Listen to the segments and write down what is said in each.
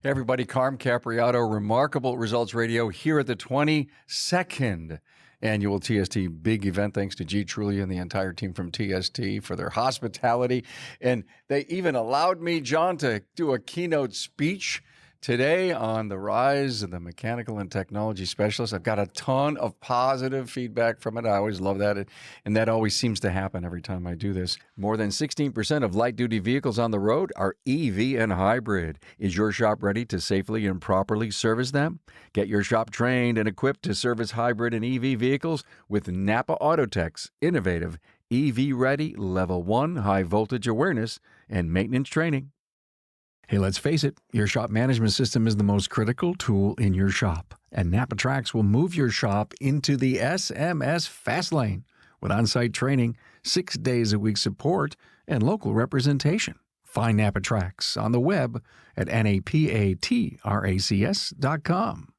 Hey everybody, Carm Capriato, Remarkable Results Radio here at the 22nd annual TST Big Event. Thanks to G. Truly and the entire team from TST for their hospitality. And they even allowed me, John, to do a keynote speech today on the rise of the mechanical and technology specialist. I've got a ton of positive feedback from it. I always love that. And that always seems to happen every time I do this. More than 16% of light-duty vehicles on the road are EV and hybrid. Is your shop ready to safely and properly service them? Get your shop trained and equipped to service hybrid and EV vehicles with NAPA Autotech's innovative EV-ready Level 1 high-voltage awareness and maintenance training. Hey, let's face it, your shop management system is the most critical tool in your shop, and NAPA Tracks will move your shop into the SMS fast lane with on-site training, 6 days a week support, and local representation. Find NAPA Tracks on the web at napatracks.com.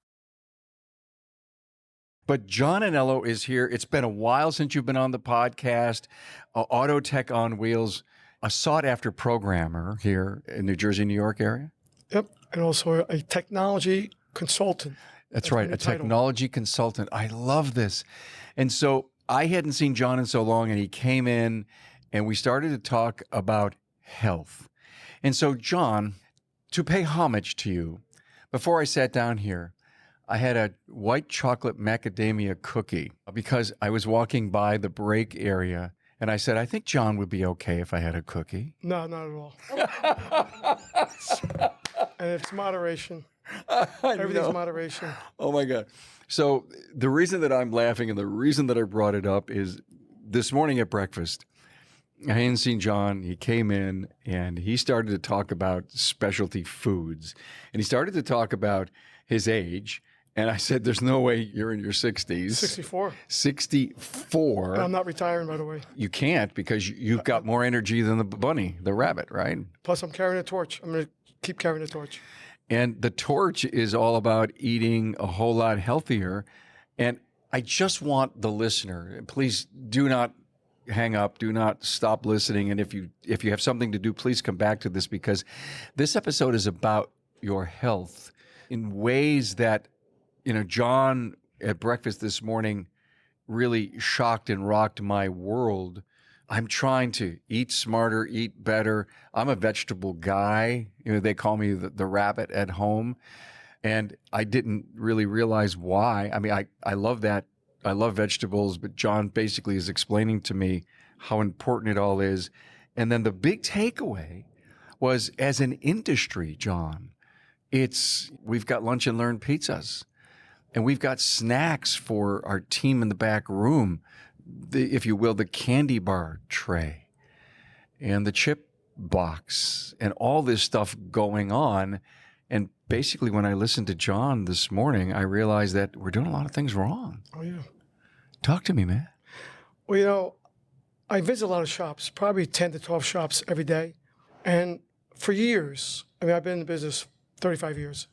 But John Anello is here. It's been a while since you've been on the podcast. Auto Tech on Wheels, a sought-after programmer here in New Jersey, New York area. Yep, and also a technology consultant. That's right, a technology consultant. I love this. And so I hadn't seen John in so long, and he came in, and we started to talk about health. And so, John, to pay homage to you, before I sat down here, I had a white chocolate macadamia cookie because I was walking by the break area. And I said, I think John would be okay if I had a cookie. No, not at all. And it's moderation. Everything's moderation. Oh, my God. So the reason that I'm laughing and the reason that I brought it up is this morning at breakfast, I hadn't seen John. He came in and he started to talk about specialty foods. And he started to talk about his age. And I said, there's no way you're in your 60s. 64. 64. I'm not retiring, by the way. You can't because you've got more energy than the bunny, the rabbit, right? Plus, I'm carrying a torch. I'm going to keep carrying a torch. And the torch is all about eating a whole lot healthier. And I just want the listener, please do not hang up, do not stop listening. And if you have something to do, please come back to this because this episode is about your health in ways that, you know, John at breakfast this morning really shocked and rocked my world. I'm trying to eat smarter, eat better. I'm a vegetable guy. You know, they call me the rabbit at home. And I didn't really realize why. I mean, I love that. I love vegetables, but John basically is explaining to me how important it all is. And then the big takeaway was as an industry, John, we've got lunch and learn pizzas. And we've got snacks for our team in the back room, if you will, the candy bar tray and the chip box and all this stuff going on. And basically, when I listened to John this morning, I realized that we're doing a lot of things wrong. Oh, yeah. Talk to me, man. Well, you know, I visit a lot of shops, probably 10 to 12 shops every day. And for years, I mean, I've been in the business 35 years.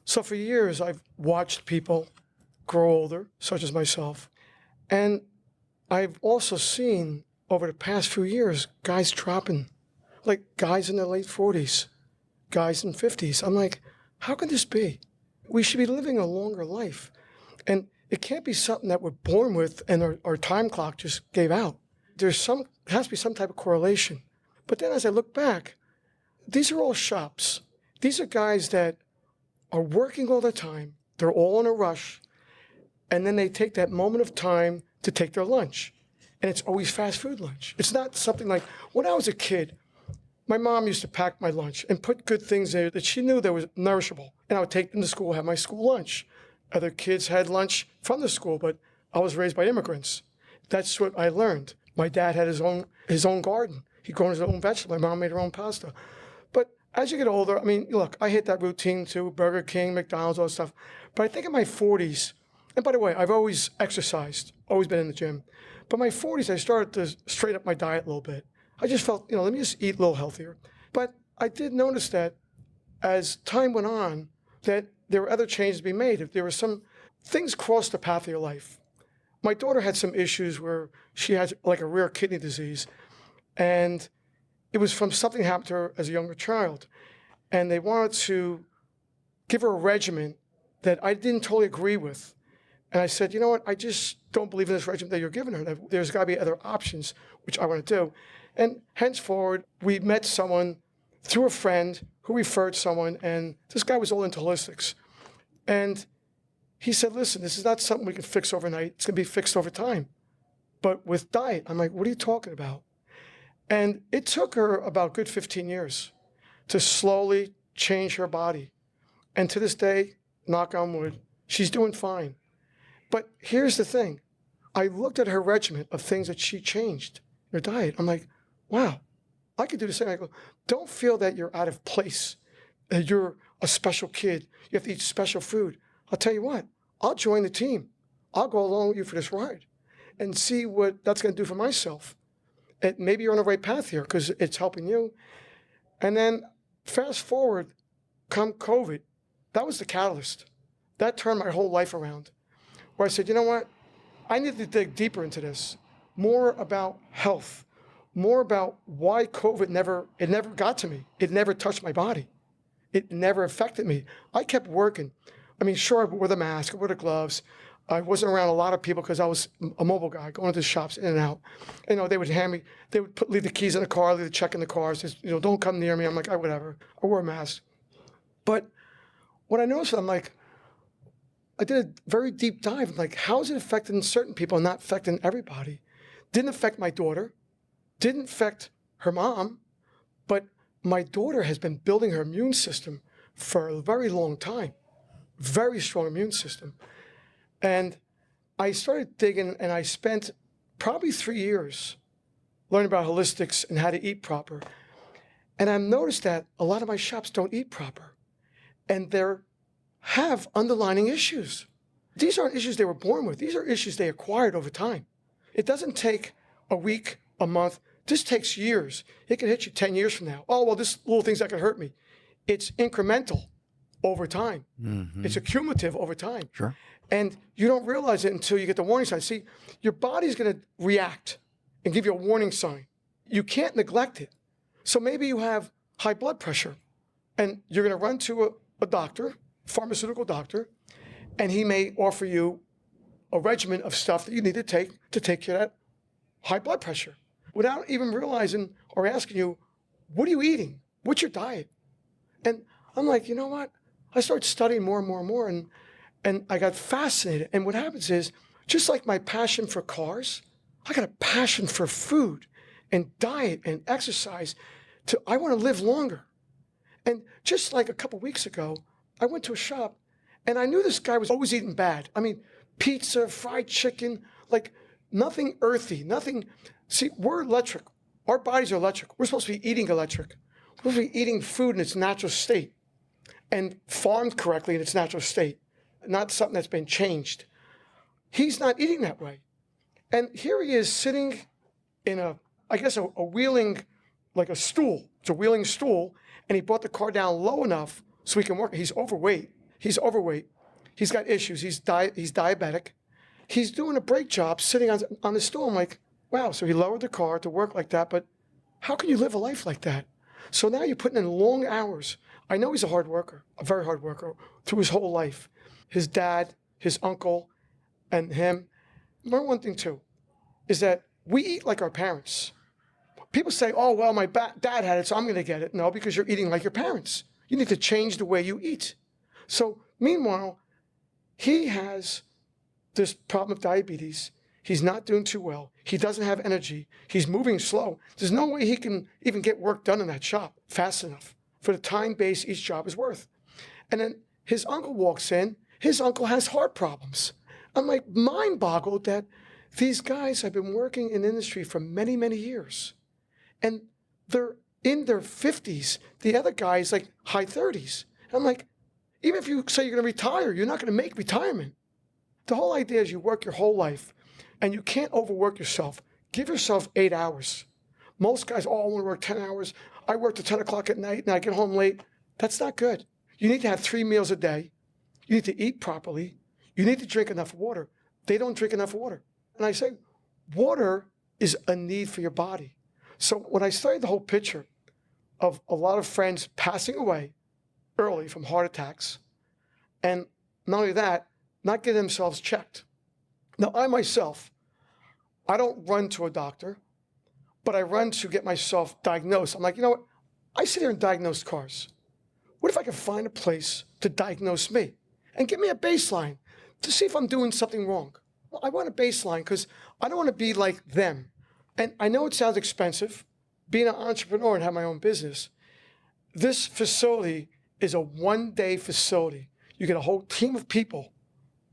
So for years, I've watched people grow older, such as myself. And I've also seen over the past few years, guys dropping, like guys in their late 40s, guys in 50s. I'm like, how can this be? We should be living a longer life. And it can't be something that we're born with and our time clock just gave out. There has to be some type of correlation. But then as I look back, these are all shops. These are guys that are working all the time. They're all in a rush. And then they take that moment of time to take their lunch. And it's always fast food lunch. It's not something like, when I was a kid, my mom used to pack my lunch and put good things there that she knew that was nourishable. And I would take them to school, have my school lunch. Other kids had lunch from the school, but I was raised by immigrants. That's what I learned. My dad had his own garden. He'd grown his own vegetable. My mom made her own pasta. But as you get older, I mean, look, I hit that routine too, Burger King, McDonald's, all that stuff. But I think in my 40s, and by the way, I've always exercised, always been in the gym. But in my 40s, I started to straighten up my diet a little bit. I just felt, let me just eat a little healthier. But I did notice that as time went on, that there were other changes to be made. If there were some things crossed the path of your life. My daughter had some issues where she had like a rare kidney disease. And it was from something happened to her as a younger child. And they wanted to give her a regimen that I didn't totally agree with. And I said, you know what, I just don't believe in this regimen that you're giving her. There's got to be other options, which I want to do. And henceforward, we met someone through a friend who referred someone, and this guy was all into holistics. And he said, listen, this is not something we can fix overnight. It's going to be fixed over time. But with diet, I'm like, what are you talking about? And it took her about a good 15 years to slowly change her body. And to this day, knock on wood, she's doing fine. But here's the thing. I looked at her regimen of things that she changed in her diet. I'm like, wow, I could do the same. I go, don't feel that you're out of place, that you're a special kid. You have to eat special food. I'll tell you what, I'll join the team. I'll go along with you for this ride and see what that's going to do for myself. And maybe you're on the right path here because it's helping you. And then fast forward, come COVID, that was the catalyst. That turned my whole life around. Where I said, you know what? I need to dig deeper into this. More about health. More about why COVID never got to me. It never touched my body. It never affected me. I kept working. I mean, sure, I wore the mask, I wore the gloves. I wasn't around a lot of people because I was a mobile guy, going to the shops in and out. You know, they would hand me, they would leave the keys in the car, leave the check in the car, says, you know, don't come near me. I'm like, whatever. I wore a mask. But what I noticed, I'm like, I did a very deep dive. I'm like, how is it affecting certain people and not affecting everybody? Didn't affect my daughter, didn't affect her mom, but my daughter has been building her immune system for a very long time. Very strong immune system. And I started digging, and I spent probably 3 years learning about holistics and how to eat proper. And I've noticed that a lot of my shops don't eat proper. And they have underlying issues. These aren't issues they were born with. These are issues they acquired over time. It doesn't take a week, a month. This takes years. It can hit you 10 years from now. Oh, well, this little thing's not going to hurt me. It's incremental over time. Mm-hmm. It's accumulative over time. Sure. And you don't realize it until you get the warning sign. See, your body's going to react and give you a warning sign. You can't neglect it. So maybe you have high blood pressure, and you're going to run to a doctor, pharmaceutical doctor, and he may offer you a regimen of stuff that you need to take care of that high blood pressure without even realizing or asking you, what are you eating? What's your diet? And I'm like, you know what? I started studying more and more and more, and I got fascinated. And what happens is, just like my passion for cars, I got a passion for food and diet and exercise. I want to live longer. And just like a couple weeks ago, I went to a shop, and I knew this guy was always eating bad. I mean, pizza, fried chicken, like nothing earthy, nothing. See, we're electric. Our bodies are electric. We're supposed to be eating electric. We're supposed to be eating food in its natural state and farmed correctly in its natural state, not something that's been changed. He's not eating that way. And here he is sitting in a wheeling, like a stool. It's a wheeling stool, and he brought the car down low enough so he can work. He's overweight. He's got issues. He's diabetic. He's doing a brake job sitting on the stool. I'm like, wow. So he lowered the car to work like that, but how can you live a life like that? So now you're putting in long hours. I know he's a hard worker, a very hard worker through his whole life. His dad, his uncle, and him. Remember one thing too, is that we eat like our parents. People say, oh, well, my dad had it, so I'm going to get it. No, because you're eating like your parents. You need to change the way you eat. So meanwhile, he has this problem of diabetes. He's not doing too well. He doesn't have energy. He's moving slow. There's no way he can even get work done in that shop fast enough for the time base each job is worth. And then his uncle walks in. His uncle has heart problems. I'm like mind boggled that these guys have been working in industry for many, many years. And they're in their 50s. The other guy's like high 30s. And I'm like, even if you say you're going to retire, you're not going to make retirement. The whole idea is you work your whole life, and you can't overwork yourself. Give yourself 8 hours. Most guys, oh, I want to work 10 hours. I work till 10 o'clock at night, and I get home late. That's not good. You need to have 3 meals a day. You need to eat properly. You need to drink enough water. They don't drink enough water. And I say, water is a need for your body. So when I studied the whole picture of a lot of friends passing away early from heart attacks, And not only that, not get themselves checked. Now, I myself, I don't run to a doctor, but I run to get myself diagnosed. I'm like, you know what? I sit here and diagnose cars. What if I could find a place to diagnose me and give me a baseline to see if I'm doing something wrong? Well, I want a baseline because I don't want to be like them. And I know it sounds expensive, being an entrepreneur and have my own business. This facility is a one-day facility. You get a whole team of people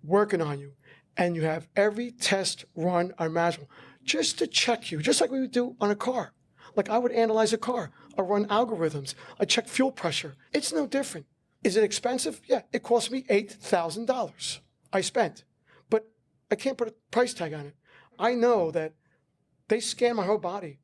working on you, and you have every test run imaginable just to check you, just like we would do on a car. Like I would analyze a car. I run algorithms. I check fuel pressure. It's no different. Is it expensive? Yeah, it cost me $8,000 I spent, but I can't put a price tag on it. I know that they scan my whole body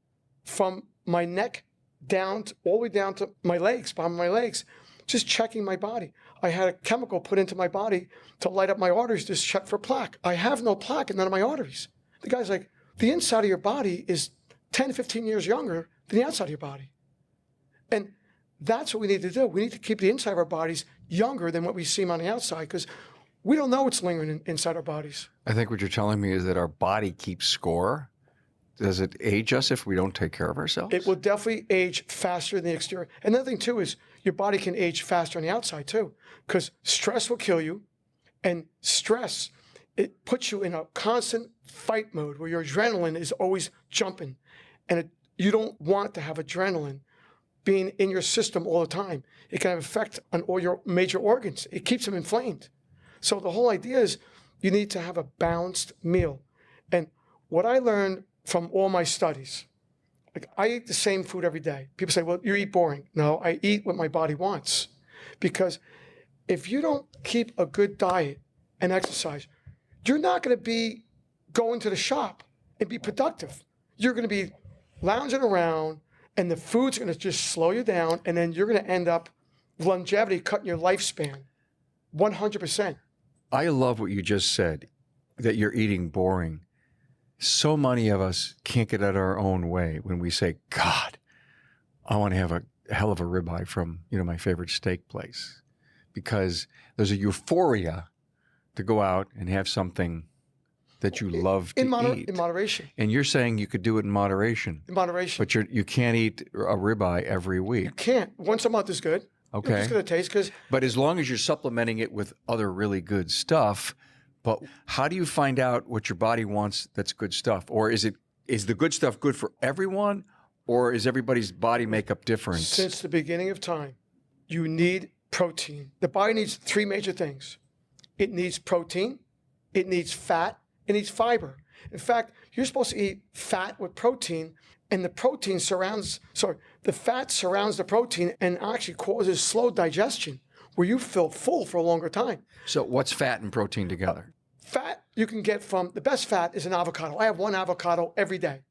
from my neck down to, all the way down to my legs, bottom of my legs, just checking my body. I had a chemical put into my body to light up my arteries, just check for plaque. I have no plaque in none of my arteries. The guy's like, the inside of your body is 10 to 15 years younger than the outside of your body. And that's what we need to do. We need to keep the inside of our bodies younger than what we see on the outside because we don't know what's lingering inside our bodies. I think what you're telling me is that our body keeps score. Does it age us if we don't take care of ourselves? It will definitely age faster than the exterior. Another thing, too, is your body can age faster on the outside, too, because stress will kill you. And stress, it puts you in a constant fight mode where your adrenaline is always jumping. And you don't want to have adrenaline being in your system all the time. It can have effect on all your major organs. It keeps them inflamed. So the whole idea is you need to have a balanced meal. And what I learned from all my studies, like I eat the same food every day. People say, well, you eat boring. No, I eat what my body wants. Because if you don't keep a good diet and exercise, you're not going to be going to the shop and be productive. You're going to be lounging around and the food's going to just slow you down. And then you're going to end up longevity, cutting your lifespan 100%. I love what you just said, that you're eating boring. So many of us can't get out of our own way when we say, God, I want to have a hell of a ribeye from, my favorite steak place. Because there's a euphoria to go out and have something that you love to eat. In moderation. And you're saying you could do it in moderation. In moderation. But you can't eat a ribeye every week. You can't. Once a month is good. Okay. It's going to taste because. But as long as you're supplementing it with other really good stuff. But how do you find out what your body wants that's good stuff? Or is the good stuff good for everyone? Or is everybody's body makeup different? Since the beginning of time, you need protein. The body needs three major things. It needs protein, it needs fat, it needs fiber. In fact, you're supposed to eat fat with protein, and the fat surrounds the protein and actually causes slow digestion, where you feel full for a longer time. So what's fat and protein together? Fat you can get from, the best fat is an avocado. I have one avocado every day.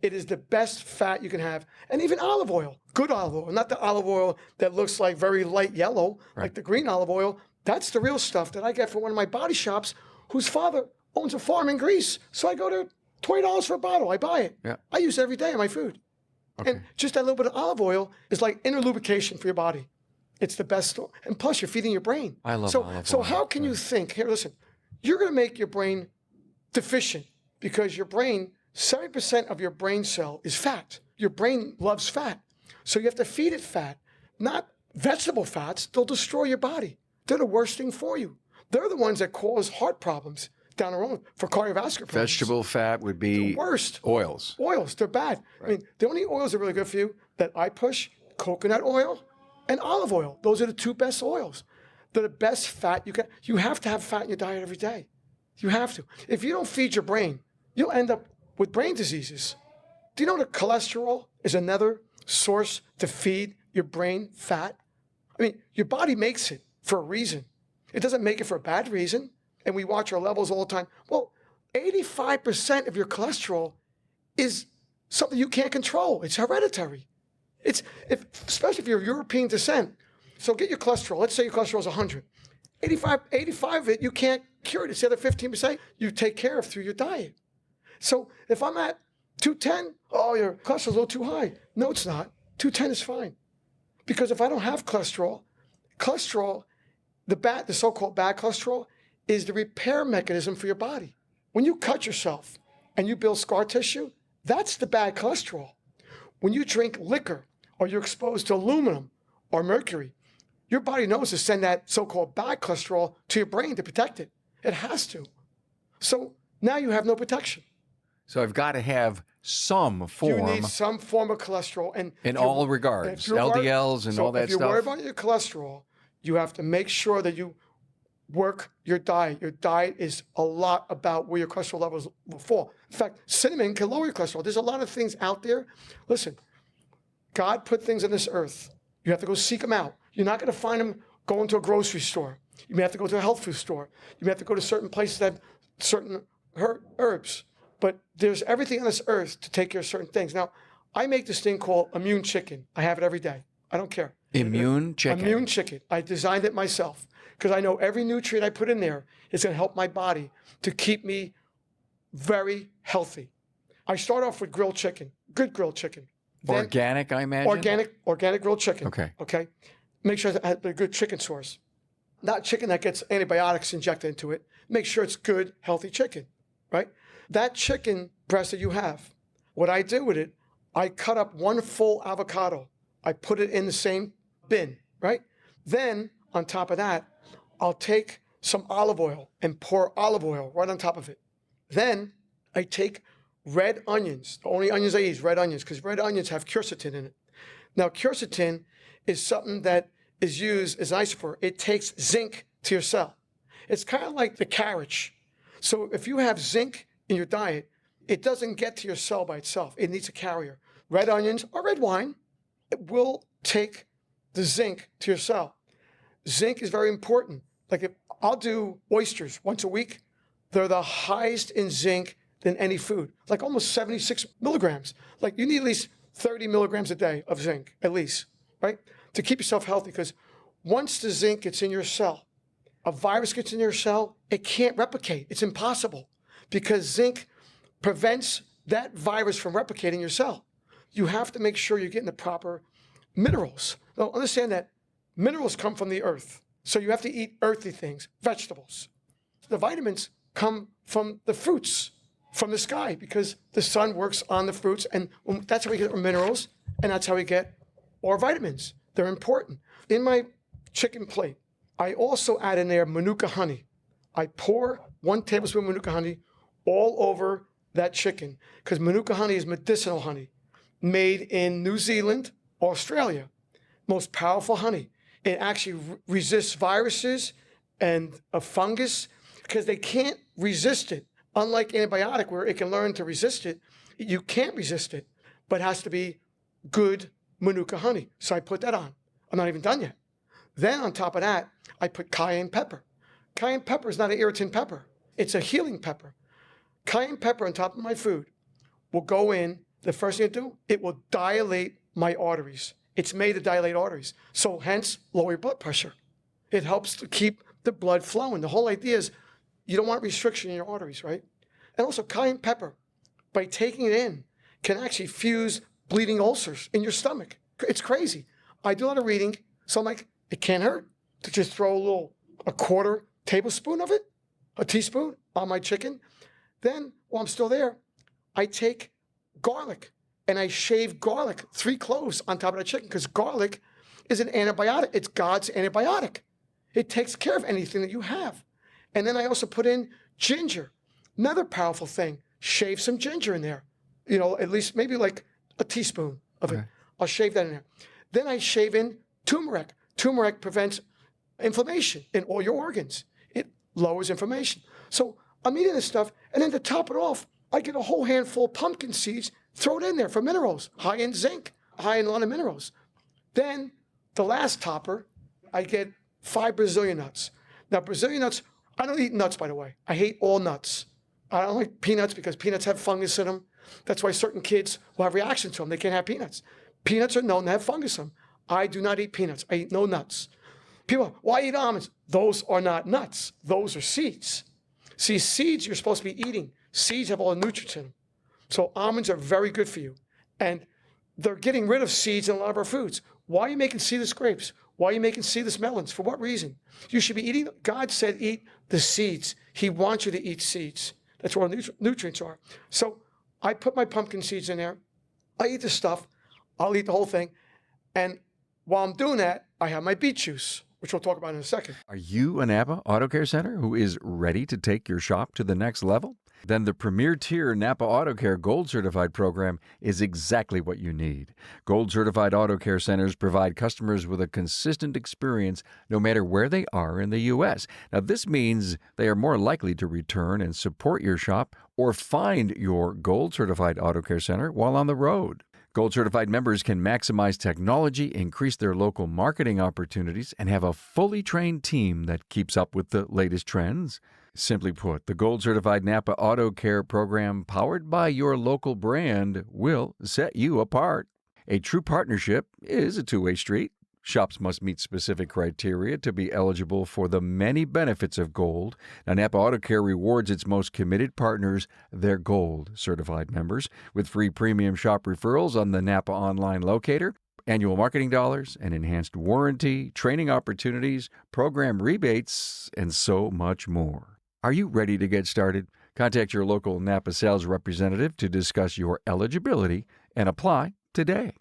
It is the best fat you can have. And even olive oil, good olive oil, not the olive oil that looks like very light yellow, like the green olive oil. That's the real stuff that I get from one of my body shops whose father owns a farm in Greece. So I go to $20 for a bottle. I buy it. Yeah. I use it every day in my food. Okay. And just that little bit of olive oil is like inner lubrication for your body. It's the best. And plus, you're feeding your brain. I love olive oil. So how can you think? Here, listen. You're going to make your brain deficient because your brain, 70% of your brain cell is fat. Your brain loves fat. So you have to feed it fat, not vegetable fats. They'll destroy your body. They're the worst thing for you. They're the ones that cause heart problems down the road for cardiovascular problems. Vegetable fat would be the worst. Oils. Oils, they're bad. Right. I mean, the only oils that are really good for you that I push, coconut oil and olive oil. Those are the two best oils. They're the best fat you can. You have to have fat in your diet every day. You have to. If you don't feed your brain, you'll end up with brain diseases. Do you know that cholesterol is another source to feed your brain fat? I mean, your body makes it for a reason. It doesn't make it for a bad reason. And we watch our levels all the time. Well, 85% of your cholesterol is something you can't control. It's hereditary. Especially if you're European descent. So get your cholesterol. Let's say your cholesterol is 100. 85 of it, you can't cure it. It's the other 15% you take care of through your diet. So if I'm at 210, oh, your cholesterol's a little too high. No, it's not. 210 is fine. Because if I don't have cholesterol The so-called bad cholesterol is the repair mechanism for your body. When you cut yourself and you build scar tissue, that's the bad cholesterol. When you drink liquor or you're exposed to aluminum or mercury, your body knows to send that so-called bad cholesterol to your brain to protect it. It has to. So now you have no protection. So I've got to have some form. You need some form of cholesterol. And in all regards, LDLs and all that stuff. If you're worried about your cholesterol, you have to make sure that you work your diet. Your diet is a lot about where your cholesterol levels will fall. In fact, cinnamon can lower your cholesterol. There's a lot of things out there. Listen, God put things on this earth. You have to go seek them out. You're not going to find them going to a grocery store. You may have to go to a health food store. You may have to go to certain places that have certain herbs. But there's everything on this earth to take care of certain things. Now, I make this thing called immune chicken. I have it every day. I don't care. Immune chicken? Immune chicken. I designed it myself because I know every nutrient I put in there is going to help my body to keep me very healthy. I start off with grilled chicken, good grilled chicken. Then organic, I imagine? Organic grilled chicken. Okay. Make sure it has a good chicken source. Not chicken that gets antibiotics injected into it. Make sure it's good, healthy chicken, right? That chicken breast that you have, what I do with it, I cut up one full avocado. I put it in the same bin, right? Then, on top of that, I'll take some olive oil and pour olive oil right on top of it. Then, I take red onions. The only onions I eat is red onions because red onions have quercetin in it. Now, quercetin is something that is used as an isophore. It takes zinc to your cell. It's kind of like the carriage. So if you have zinc in your diet, it doesn't get to your cell by itself. It needs a carrier. Red onions or red wine, it will take the zinc to your cell. Zinc is very important. Like if I'll do oysters once a week, they're the highest in zinc than any food, like almost 76 milligrams. Like you need at least 30 milligrams a day of zinc, at least, right? To keep yourself healthy, because once the zinc gets in your cell, a virus gets in your cell, it can't replicate. It's impossible because zinc prevents that virus from replicating your cell. You have to make sure you're getting the proper minerals. Now, understand that minerals come from the earth. So you have to eat earthy things, vegetables. The vitamins come from the fruits, from the sky, because the sun works on the fruits, and that's how we get our minerals, and that's how we get our vitamins. They're important. In my chicken plate, I also add in there Manuka honey. I pour 1 tablespoon Manuka honey all over that chicken, because Manuka honey is medicinal honey, made in New Zealand, Australia. Most powerful honey. It actually resists viruses and a fungus because they can't resist it. Unlike antibiotic, where it can learn to resist it, you can't resist it, but it has to be good Manuka honey. So I put that on. I'm not even done yet. Then on top of that, I put cayenne pepper. Cayenne pepper is not an irritant pepper. It's a healing pepper. Cayenne pepper on top of my food will go in. The first thing it do, it will dilate my arteries. It's made to dilate arteries. So hence, lower your blood pressure. It helps to keep the blood flowing. The whole idea is you don't want restriction in your arteries, right? And also cayenne pepper, by taking it in, can actually fuse bleeding ulcers in your stomach. It's crazy. I do a lot of reading, so I'm like, it can't hurt to just throw a quarter tablespoon of it, a teaspoon on my chicken. Then, while I'm still there, I take garlic and I shave garlic, 3 cloves on top of the chicken, because garlic is an antibiotic. It's God's antibiotic. It takes care of anything that you have. And then I also put in ginger, another powerful thing. Shave some ginger in there, at least maybe like a teaspoon of it. I'll shave that in there. Then I shave in turmeric. Turmeric prevents inflammation in all your organs. It lowers inflammation. So I'm eating this stuff, and then to top it off, I get a whole handful of pumpkin seeds, throw it in there for minerals, high in zinc, high in a lot of minerals. Then the last topper, I get 5 Brazilian nuts. Now, Brazilian nuts, I don't eat nuts, by the way. I hate all nuts. I don't like peanuts because peanuts have fungus in them. That's why certain kids will have reactions to them. They can't have peanuts. Peanuts are known to have fungus in them. I do not eat peanuts. I eat no nuts. People, why eat almonds? Those are not nuts. Those are seeds. See, seeds you're supposed to be eating. Seeds have all the nutrients in them. So almonds are very good for you. And they're getting rid of seeds in a lot of our foods. Why are you making seedless grapes? Why are you making seedless melons? For what reason? You should be eating, God said eat the seeds. He wants you to eat seeds. That's where all nutrients are. So I put my pumpkin seeds in there. I eat the stuff. I'll eat the whole thing. And while I'm doing that, I have my beet juice, which we'll talk about in a second. Are you a NAPA Auto Care Center who is ready to take your shop to the next level? Then the premier tier NAPA Auto Care Gold Certified program is exactly what you need. Gold Certified Auto Care Centers provide customers with a consistent experience no matter where they are in the U.S. Now, this means they are more likely to return and support your shop or find your Gold Certified Auto Care Center while on the road. Gold Certified members can maximize technology, increase their local marketing opportunities, and have a fully trained team that keeps up with the latest trends. Simply put, the Gold Certified NAPA Auto Care program powered by your local brand will set you apart. A true partnership is a two-way street. Shops must meet specific criteria to be eligible for the many benefits of Gold. Now, NAPA Auto Care rewards its most committed partners, their Gold Certified members, with free premium shop referrals on the NAPA online locator, annual marketing dollars, an enhanced warranty, training opportunities, program rebates, and so much more. Are you ready to get started? Contact your local NAPA sales representative to discuss your eligibility and apply today.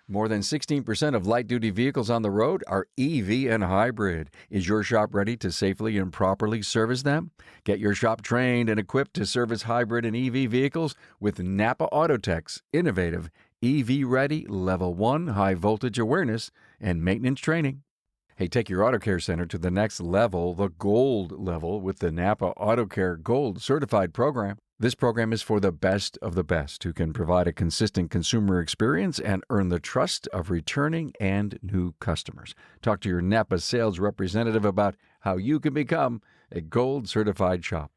More than 16% of light-duty vehicles on the road are EV and hybrid. Is your shop ready to safely and properly service them? Get your shop trained and equipped to service hybrid and EV vehicles with NAPA Autotech's innovative EV-ready Level 1 high-voltage awareness and maintenance training. Hey, take your Auto Care Center to the next level, the gold level, with the NAPA Auto Care Gold Certified program. This program is for the best of the best who can provide a consistent consumer experience and earn the trust of returning and new customers. Talk to your NAPA sales representative about how you can become a Gold Certified shop.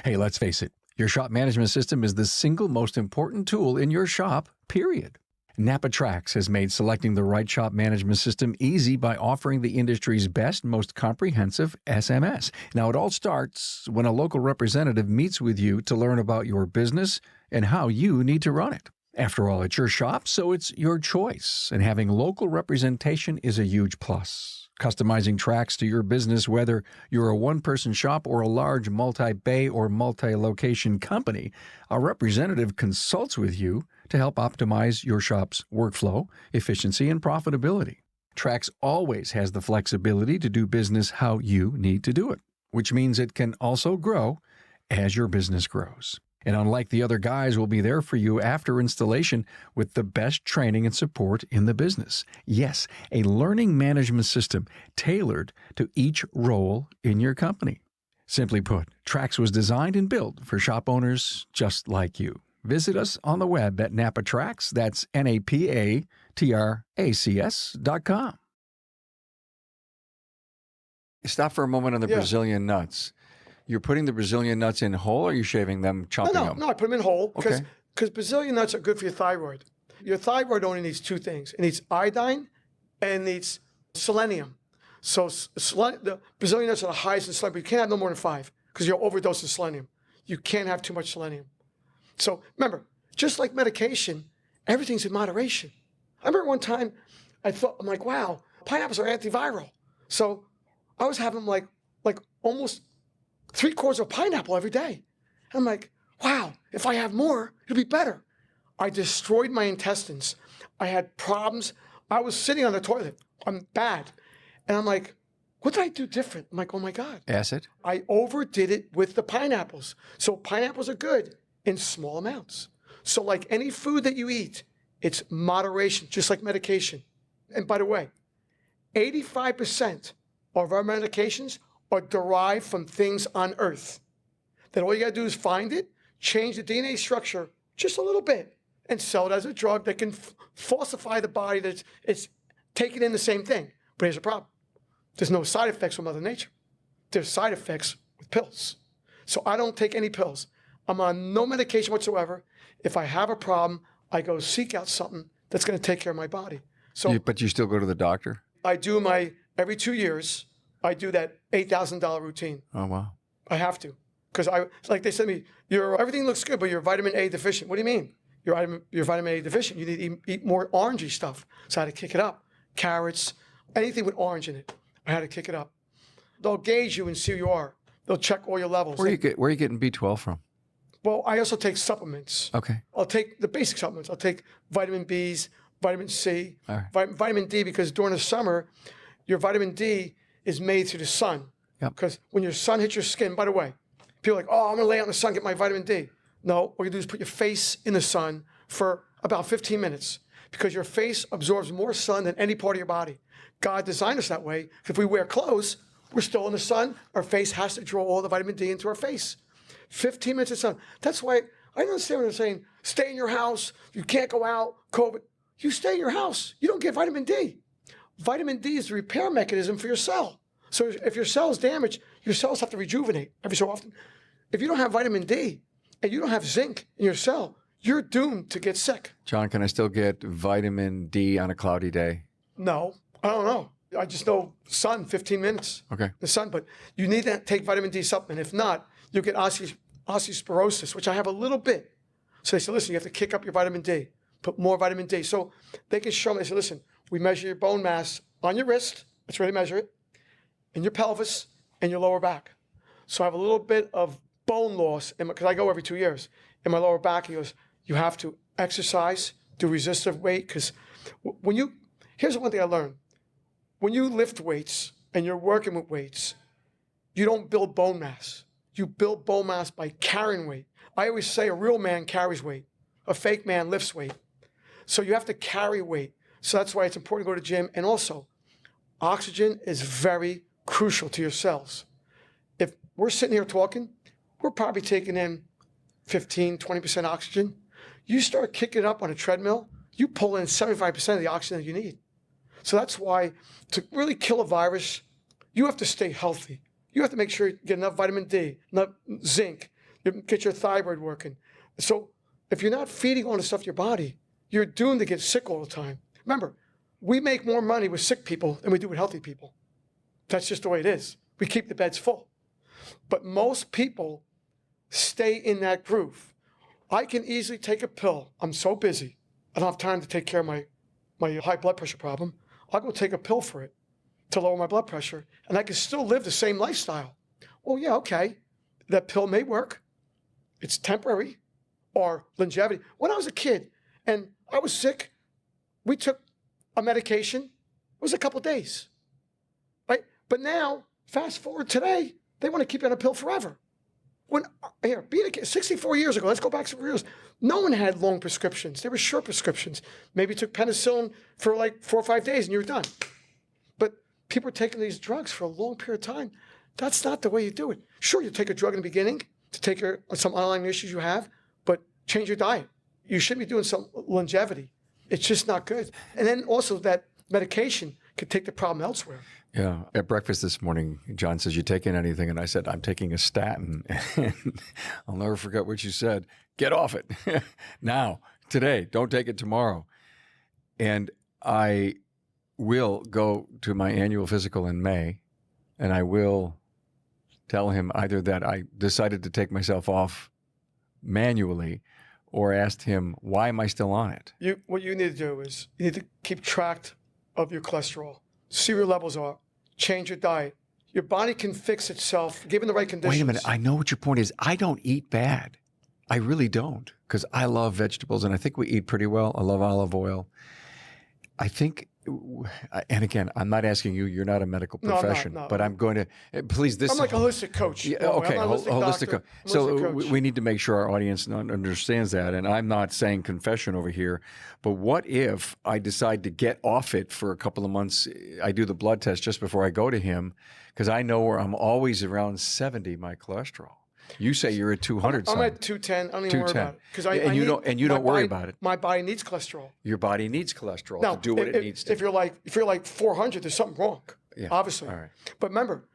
Hey, let's face it, your shop management system is the single most important tool in your shop, period. NAPA Trax has made selecting the right shop management system easy by offering the industry's best, most comprehensive SMS. Now, it all starts when a local representative meets with you to learn about your business and how you need to run it. After all, it's your shop, so it's your choice, and having local representation is a huge plus. Customizing Trax to your business, whether you're a one-person shop or a large multi-bay or multi-location company, a representative consults with you to help optimize your shop's workflow, efficiency, and profitability. Trax always has the flexibility to do business how you need to do it, which means it can also grow as your business grows. And unlike the other guys, will be there for you after installation with the best training and support in the business. Yes, a learning management system tailored to each role in your company. Simply put, Trax was designed and built for shop owners just like you. Visit us on the web at NAPATrax, that's NAPATRACS.com. Stop for a moment on the Brazilian nuts. You're putting the Brazilian nuts in whole, or are you shaving them, chopping them? No, I put them in whole because Brazilian nuts are good for your thyroid. Your thyroid only needs two things. It needs iodine and it needs selenium. So the Brazilian nuts are the highest in selenium, but you can't have no more than 5 because you'll overdose of selenium. You can't have too much selenium. So remember, just like medication, everything's in moderation. I remember one time I'm like, wow, pineapples are antiviral. So I was having like almost 3/4 of pineapple every day. And I'm like, wow, if I have more, it'll be better. I destroyed my intestines. I had problems. I was sitting on the toilet. I'm bad. And I'm like, what did I do different? I'm like, oh my God. Acid? I overdid it with the pineapples. So pineapples are good in small amounts. So like any food that you eat, it's moderation, just like medication. And by the way, 85% of our medications are derived from things on Earth. Then all you gotta do is find it, change the DNA structure just a little bit, and sell it as a drug that can falsify the body that it's taking in the same thing. But here's the problem. There's no side effects from Mother Nature. There's side effects with pills. So I don't take any pills. I'm on no medication whatsoever. If I have a problem, I go seek out something that's going to take care of my body. So, But you still go to the doctor? I do every 2 years, I do that $8,000 routine. Oh, wow. I have to. Because like they said to me, everything looks good, but you're vitamin A deficient. What do you mean? you're vitamin A deficient. You need to eat more orangey stuff. So I had to kick it up. Carrots, anything with orange in it. I had to kick it up. They'll gauge you and see who you are. They'll check all your levels. Where are you getting B12 from? Well, I also take supplements. Okay. I'll take the basic supplements. I'll take vitamin Bs, vitamin C, All right. vitamin D, because during the summer, your vitamin D is made through the sun. Yep. Because when your sun hits your skin, by the way, people are like, oh, I'm going to lay out in the sun, get my vitamin D. No, what you do is put your face in the sun for about 15 minutes because your face absorbs more sun than any part of your body. God designed us that way. If we wear clothes, we're still in the sun. Our face has to draw all the vitamin D into our face. 15 minutes of sun. That's why I don't understand what they're saying. Stay in your house. You can't go out. COVID. You stay in your house. You don't get vitamin D. Vitamin D is the repair mechanism for your cell. So if your cell is damaged, your cells have to rejuvenate every so often. If you don't have vitamin D and you don't have zinc in your cell, you're doomed to get sick. John, can I still get vitamin D on a cloudy day? No, I don't know. I just know sun, 15 minutes. Okay. The sun, but you need to take vitamin D supplement. If not, you'll get osteoporosis, which I have a little bit. So they said, listen, you have to kick up your vitamin D, put more vitamin D. So they can show me, they said, listen, we measure your bone mass on your wrist, that's where they measure it, in your pelvis, and your lower back. So I have a little bit of bone loss, because I go every 2 years. In my lower back, he goes, you have to exercise, do resistive weight, because here's one thing I learned. When you lift weights and you're working with weights, you don't build bone mass. You build bone mass by carrying weight. I always say a real man carries weight. A fake man lifts weight. So you have to carry weight. So that's why it's important to go to the gym. And also, oxygen is very crucial to your cells. If we're sitting here talking, we're probably taking in 15, 20% oxygen. You start kicking it up on a treadmill, you pull in 75% of the oxygen that you need. So that's why to really kill a virus, you have to stay healthy. You have to make sure you get enough vitamin D, enough zinc, you get your thyroid working. So if you're not feeding all the stuff to your body, you're doomed to get sick all the time. Remember, we make more money with sick people than we do with healthy people. That's just the way it is. We keep the beds full. But most people stay in that groove. I can easily take a pill. I'm so busy. I don't have time to take care of my high blood pressure problem. I'll go take a pill for it to lower my blood pressure, and I can still live the same lifestyle. Well, yeah, okay. That pill may work. It's temporary or longevity. When I was a kid and I was sick, we took a medication. It was a couple of days, right? But now, fast forward today, they want to keep you on a pill forever. Being a kid, 64 years ago, let's go back 64 years, no one had long prescriptions. They were short prescriptions. Maybe you took penicillin for like 4 or 5 days and you were done. But people are taking these drugs for a long period of time. That's not the way you do it. Sure, you take a drug in the beginning to take care of some underlying issues you have, but change your diet. You should be doing some longevity. It's just not good. And then also that medication could take the problem elsewhere. Yeah. At breakfast this morning, John says, you taking anything? And I said, I'm taking a statin. And I'll never forget what you said. Get off it now, today. Don't take it tomorrow. And I will go to my annual physical in May, and I will tell him either that I decided to take myself off manually or asked him, why am I still on it? What you need to do is you need to keep track of your cholesterol, see where your levels are, change your diet. Your body can fix itself given the right conditions. Wait a minute. I know what your point is. I don't eat bad. I really don't, because I love vegetables, and I think we eat pretty well. I love olive oil. I think, and again, I'm not asking you, you're not a medical profession, no. But I'm going to, please, this I'm like a holistic coach. Yeah, okay, I'm not a holistic doctor. coach. So Coach. we need to make sure our audience understands that, and I'm not saying confession over here, but what if I decide to get off it for a couple of months? I do the blood test just before I go to him, because I know where I'm always around 70, my cholesterol. You say you're at 200. I'm at 210. I don't even worry about it because you don't worry about it. My body needs cholesterol. Your body needs cholesterol Now, to do what it needs to. If you're like 400, there's something wrong. Yeah. Obviously. All right. But remember,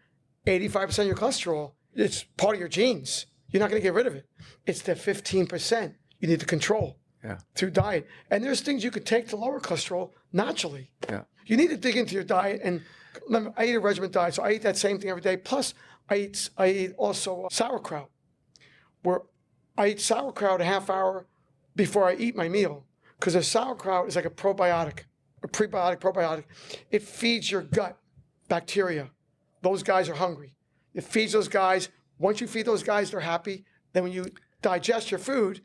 85% of your cholesterol, it's part of your genes. You're not going to get rid of it. It's the 15% you need to control through diet. And there's things you can take to lower cholesterol naturally. Yeah. You need to dig into your diet. And remember, I eat a regimen diet, so I eat that same thing every day. Plus, I eat also sauerkraut, where I eat sauerkraut a half hour before I eat my meal, because a sauerkraut is like a probiotic, a prebiotic, probiotic. It feeds your gut bacteria. Those guys are hungry. It feeds those guys. Once you feed those guys, they're happy. Then when you digest your food,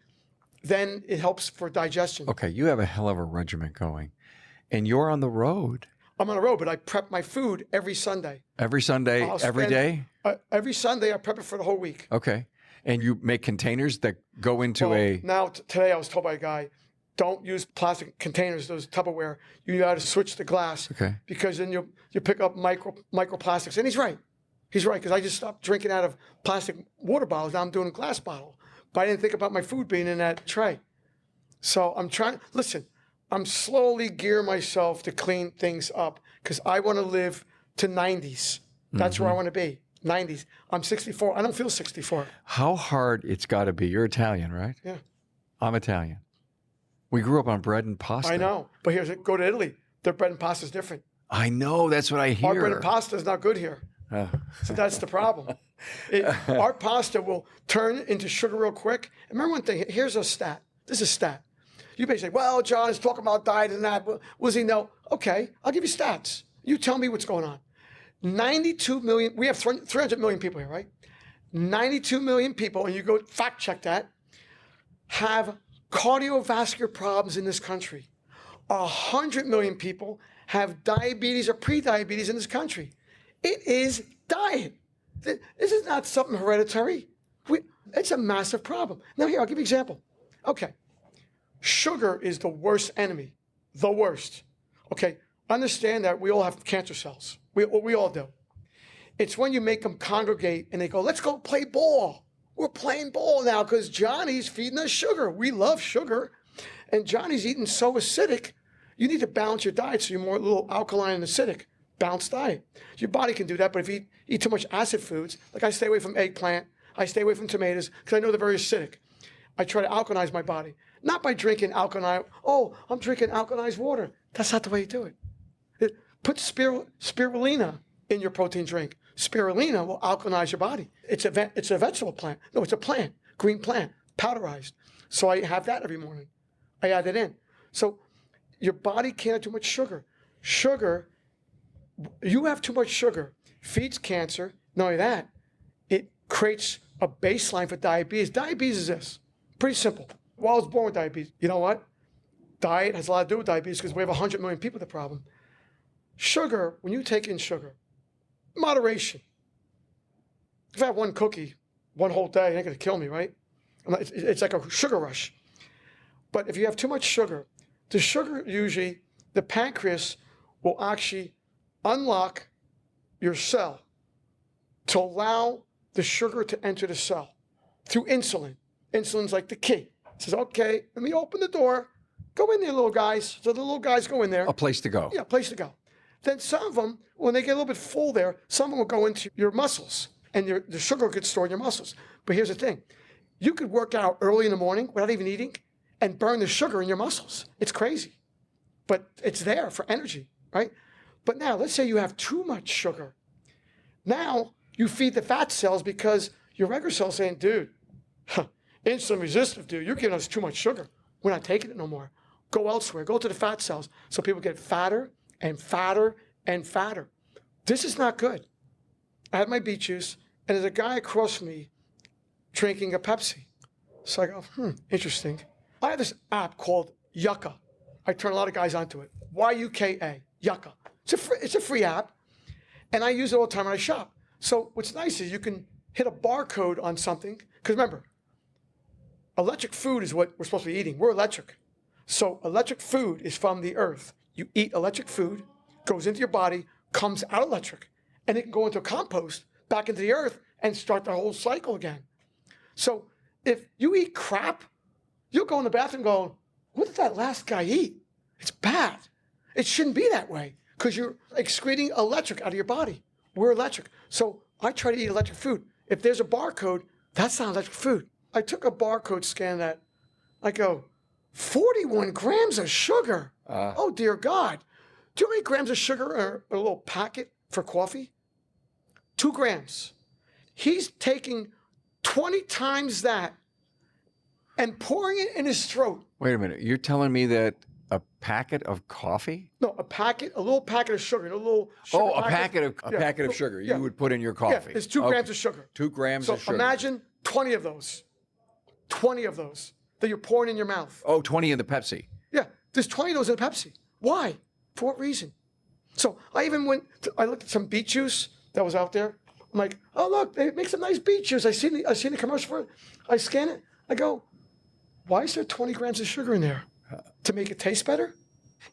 then it helps for digestion. Okay, you have a hell of a regimen going, and you're on the road I'm on the road, but I prep my food every Sunday. every Sunday, every day. Every Sunday, I prep it for the whole week. Okay, and you make containers that go into Today I was told by a guy, don't use plastic containers, those Tupperware. You got to switch to glass. Okay. Because then you pick up microplastics. And he's right. He's right, because I just stopped drinking out of plastic water bottles. Now I'm doing a glass bottle. But I didn't think about my food being in that tray. So I'm slowly gearing myself to clean things up because I want to live to 90s. That's where I want to be, 90s. I'm 64. I don't feel 64. How hard it's got to be. You're Italian, right? Yeah. I'm Italian. We grew up on bread and pasta. I know. But go to Italy. Their bread and pasta is different. I know. That's what I hear. Our bread and pasta is not good here. So that's the problem. Our pasta will turn into sugar real quick. And remember one thing. Here's a stat. This is a stat. You may say, well, John is talking about diet and that. What does he know? Okay, I'll give you stats. You tell me what's going on. 92 million, we have 300 million people here, right? 92 million people, and you go fact check that, have cardiovascular problems in this country. 100 million people have diabetes or pre-diabetes in this country. It is diet. This is not something hereditary. It's a massive problem. Now here, I'll give you an example. Okay, sugar is the worst enemy, the worst. Okay, understand that we all have cancer cells. We all do. It's when you make them congregate and they go, let's go play ball. We're playing ball now because Johnny's feeding us sugar. We love sugar. And Johnny's eating so acidic, you need to balance your diet so you're more a little alkaline and acidic. Balanced diet. Your body can do that, but if you eat too much acid foods, like I stay away from eggplant, I stay away from tomatoes because I know they're very acidic. I try to alkalize my body. Not by drinking alkaline, I'm drinking alkalized water. That's not the way you do it. Put spirulina in your protein drink. Spirulina will alkalize your body. It's a vegetable plant. No, it's a plant, green plant, powderized. So I have that every morning. I add it in. So your body can't have too much sugar. You have too much sugar, feeds cancer. Not only that, it creates a baseline for diabetes. Diabetes is this. Pretty simple. Well, I was born with diabetes. You know what? Diet has a lot to do with diabetes because we have 100 million people with the problem. Sugar, when you take in sugar, moderation. If I have one cookie, one whole day, it ain't going to kill me, right? It's like a sugar rush. But if you have too much sugar, the sugar usually, the pancreas will actually unlock your cell to allow the sugar to enter the cell through insulin. Insulin's like the key. It says, okay, let me open the door. Go in there, little guys. So the little guys go in there. A place to go. Yeah, a place to go. Then some of them, when they get a little bit full there, some of them will go into your muscles, and the sugar gets stored in your muscles. But here's the thing. You could work out early in the morning without even eating and burn the sugar in your muscles. It's crazy. But it's there for energy, right? But now, let's say you have too much sugar. Now, you feed the fat cells because your regular cells saying, dude, insulin resistant, dude, you're giving us too much sugar. We're not taking it no more. Go elsewhere. Go to the fat cells. So people get fatter and fatter and fatter. This is not good. I had my beet juice, and there's a guy across from me drinking a Pepsi. So I go, interesting. I have this app called Yucca. I turn a lot of guys onto it. Y-U-K-A, Yucca. It's a free app, and I use it all the time when I shop. So what's nice is you can hit a barcode on something, because remember, electric food is what we're supposed to be eating. We're electric. So electric food is from the earth. You eat electric food, goes into your body, comes out electric, and it can go into a compost, back into the earth, and start the whole cycle again. So if you eat crap, you'll go in the bathroom going, what did that last guy eat? It's bad. It shouldn't be that way because you're excreting electric out of your body. We're electric. So I try to eat electric food. If there's a barcode, that's not electric food. I took a barcode scan that. I go, 41 grams of sugar. Oh, dear God. Do you know how many grams of sugar are a little packet for coffee? 2 grams. He's taking 20 times that and pouring it in his throat. Wait a minute. You're telling me that a packet of coffee? No, a little packet of sugar, a little sugar Oh, a packet of sugar yeah. you would put in your Yeah, coffee. it's 2 grams of sugar. 2 grams So of sugar. imagine 20 of those. 20 of those that you're pouring in your mouth. Oh, 20 in the Pepsi. Yeah, there's 20 of those in Pepsi. Why? For what reason? So I looked at some beet juice that was out there. I'm like, oh look, they make some nice beet juice. I seen the commercial for it. I scan it. I go, why is there 20 grams of sugar in there? To make it taste better?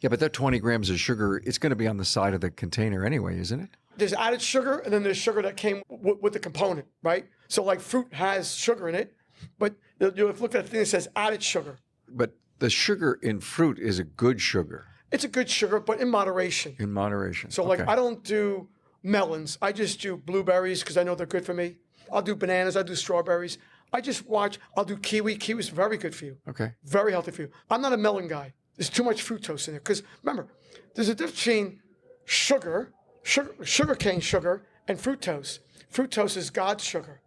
Yeah, but that 20 grams of sugar, it's going to be on the side of the container anyway, isn't it? There's added sugar, and then there's sugar that came with the component, right? So like fruit has sugar in it, but you'll look at the thing that says added sugar. But the sugar in fruit is a good sugar. It's a good sugar, but in moderation. In moderation. So like I don't do melons. I just do blueberries because I know they're good for me. I'll do bananas. I do strawberries. I'll do kiwi. Kiwi's very good for you. Okay. Very healthy for you. I'm not a melon guy. There's too much fructose in there. Because remember, there's a difference between sugarcane sugar, and fructose. Fructose is God's sugar,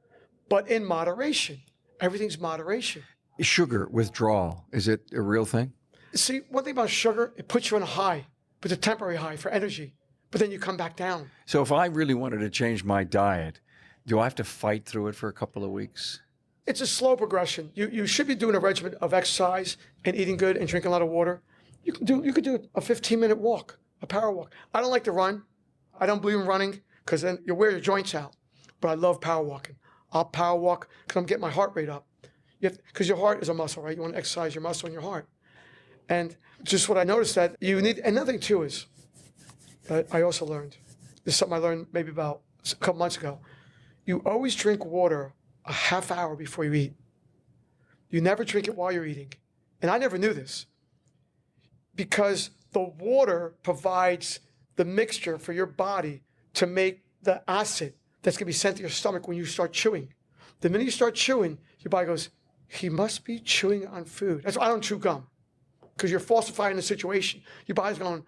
but in moderation. Everything's moderation. Sugar withdrawal, is it a real thing? See, one thing about sugar, it puts you on a high, but it's a temporary high for energy. But then you come back down. So if I really wanted to change my diet, do I have to fight through it for a couple of weeks? It's a slow progression. You should be doing a regimen of exercise and eating good and drinking a lot of water. You could do a 15-minute walk, a power walk. I don't like to run. I don't believe in running because then you wear your joints out. But I love power walking. I'll power walk because I'm getting my heart rate up. Because your heart is a muscle, right? You want to exercise your muscle in your heart. And just what I noticed that you need, another thing too is, I also learned, this is something I learned maybe about a couple months ago. You always drink water a half hour before you eat. You never drink it while you're eating. And I never knew this because the water provides the mixture for your body to make the acid that's going to be sent to your stomach when you start chewing. The minute you start chewing, your body goes, he must be chewing on food. That's why I don't chew gum because you're falsifying the situation. Your body's going,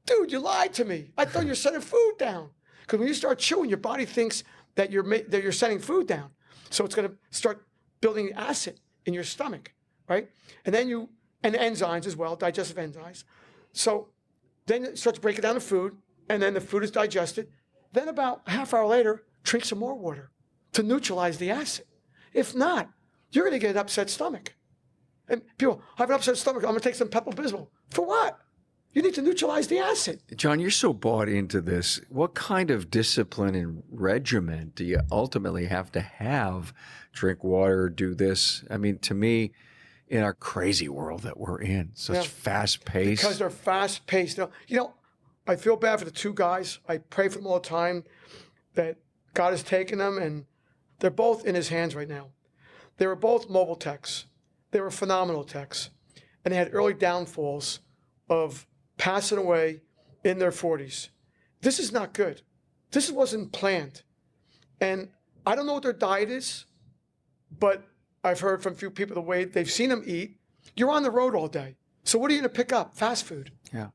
dude, you lied to me. I thought you were setting food down. Because when you start chewing, your body thinks that you're setting food down. So it's going to start building acid in your stomach, right? And enzymes as well, digestive enzymes. So then it starts breaking down the food, and then the food is digested. Then about a half hour later, drink some more water to neutralize the acid. If not, you're going to get an upset stomach. And people, I have an upset stomach, I'm going to take some Pepto-Bismol. For what? You need to neutralize the acid. John, you're so bought into this. What kind of discipline and regimen do you ultimately have to have? Drink water, do this. I mean, to me, in our crazy world that we're in, such fast pace. Because they're fast paced. I feel bad for the two guys. I pray for them all the time that God has taken them and they're both in his hands right now. They were both mobile techs. They were phenomenal techs. And they had early downfalls of passing away in their 40s. This is not good. This wasn't planned. And I don't know what their diet is, but I've heard from a few people the way they've seen them eat. You're on the road all day. So what are you going to pick up? Fast food. Yeah.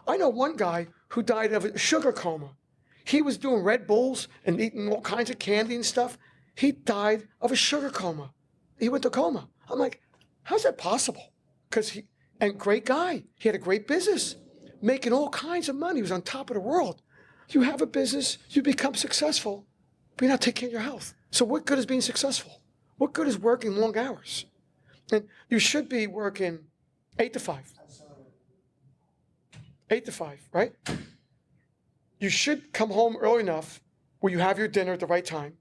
I know one guy who died of a sugar coma. He was doing Red Bulls and eating all kinds of candy and stuff. He died of a sugar coma. He went to coma. I'm like, how's that possible? And great guy. He had a great business, making all kinds of money. He was on top of the world. You have a business, you become successful, but you're not taking care of your health. So what good is being successful? What good is working long hours? And you should be working 8 to 5. 8 to 5, right? You should come home early enough where you have your dinner at the right time.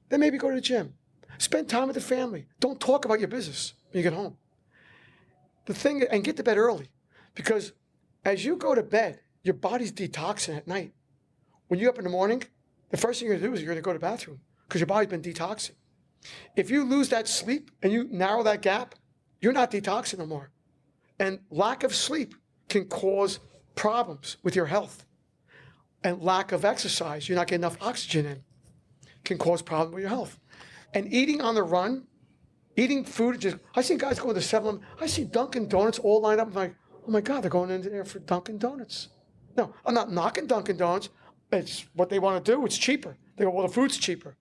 Then maybe go to the gym. Spend time with the family. Don't talk about your business when you get home. And get to bed early, because as you go to bed, your body's detoxing at night. When you're up in the morning, the first thing you're going to do is you're going to go to the bathroom because your body's been detoxing. If you lose that sleep and you narrow that gap, you're not detoxing no more. And lack of sleep can cause problems with your health. And lack of exercise, you're not getting enough oxygen in, can cause problems with your health. And eating on the run, eating food, I see guys going to 7-Eleven. I see Dunkin' Donuts all lined up. I'm like, oh my God, they're going in there for Dunkin' Donuts. No, I'm not knocking Dunkin' Donuts. It's what they want to do. It's cheaper. They go, well, the food's cheaper.